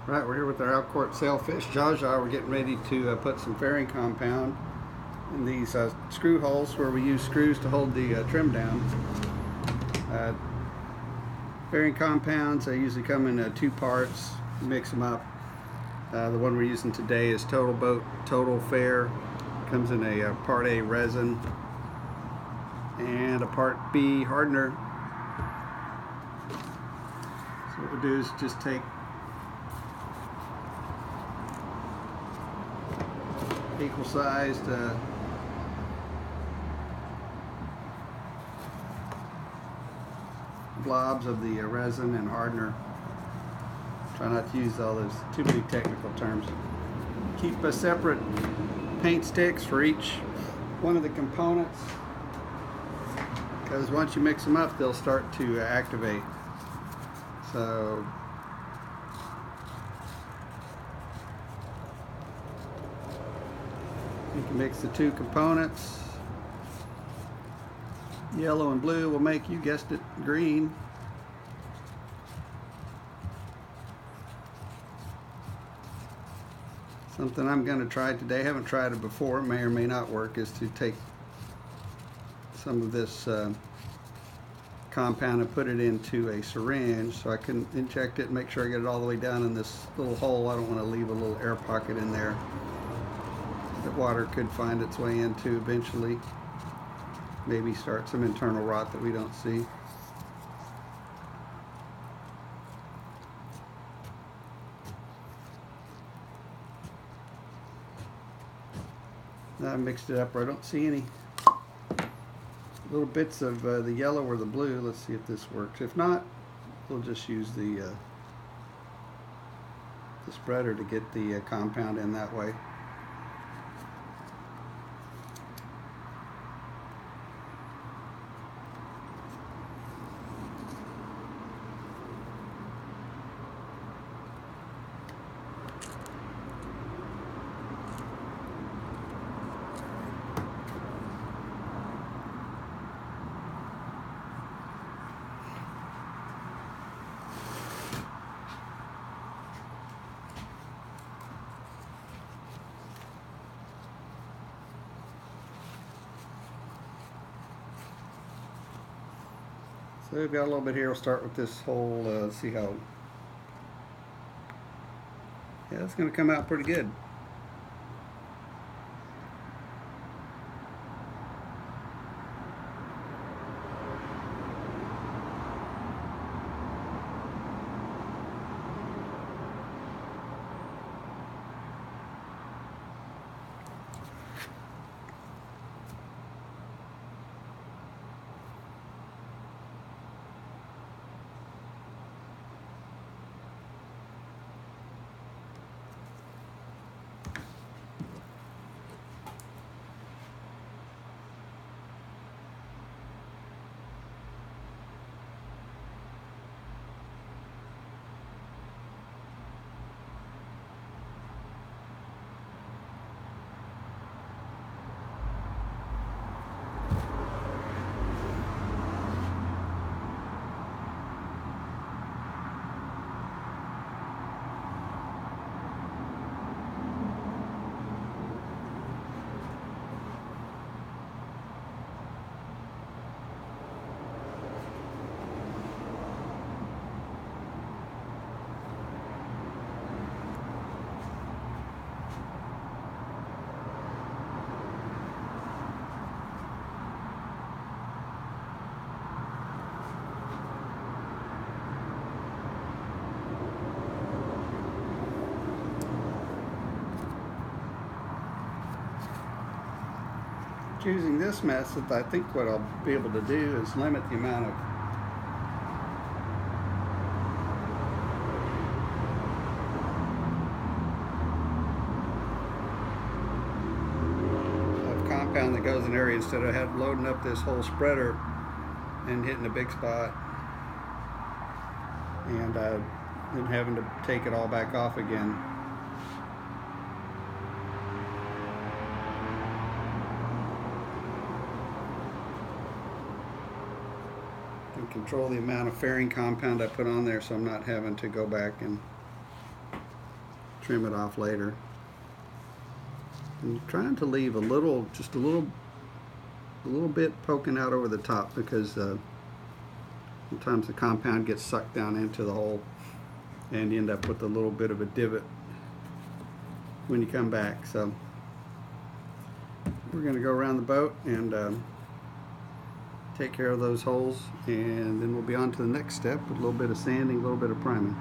Right, we're here with our Alcort Sailfish Jaja. We're getting ready to put some fairing compound in these screw holes where we use screws to hold the trim down. Fairing compounds, they usually come in two parts. Mix them up. The one we're using today is TotalBoat TotalFair. Comes in a part A resin and a part B hardener. So what we'll do is just take equal sized blobs of the resin and hardener. Try not to use all those too many technical terms. Keep separate paint sticks for each one of the components, because once you mix them up they'll start to activate. So you can mix the two components. Yellow and blue will make, you guessed it, green. Something I'm going to try today, haven't tried it before, may or may not work, is to take some of this compound and put it into a syringe so I can inject it and make sure I get it all the way down in this little hole. I don't want to leave a little air pocket in there that water could find its way into eventually. Maybe start some internal rot that we don't see. Now I mixed it up where I don't see any little bits of the yellow or the blue. Let's see if this works. If not, we'll just use the spreader to get the compound in that way. So we've got a little bit here. We'll start with this whole, see how, yeah, it's going to come out pretty good. Choosing this method, I think what I'll be able to do is limit the amount of compound that goes in area instead of loading up this whole spreader and hitting a big spot and then having to take it all back off again. And control the amount of fairing compound I put on there so I'm not having to go back and trim it off later. I'm trying to leave a little, just a little bit poking out over the top, because sometimes the compound gets sucked down into the hole and you end up with a little bit of a divot when you come back. So we're going to go around the boat and take care of those holes, and then we'll be on to the next step with a little bit of sanding, a little bit of priming.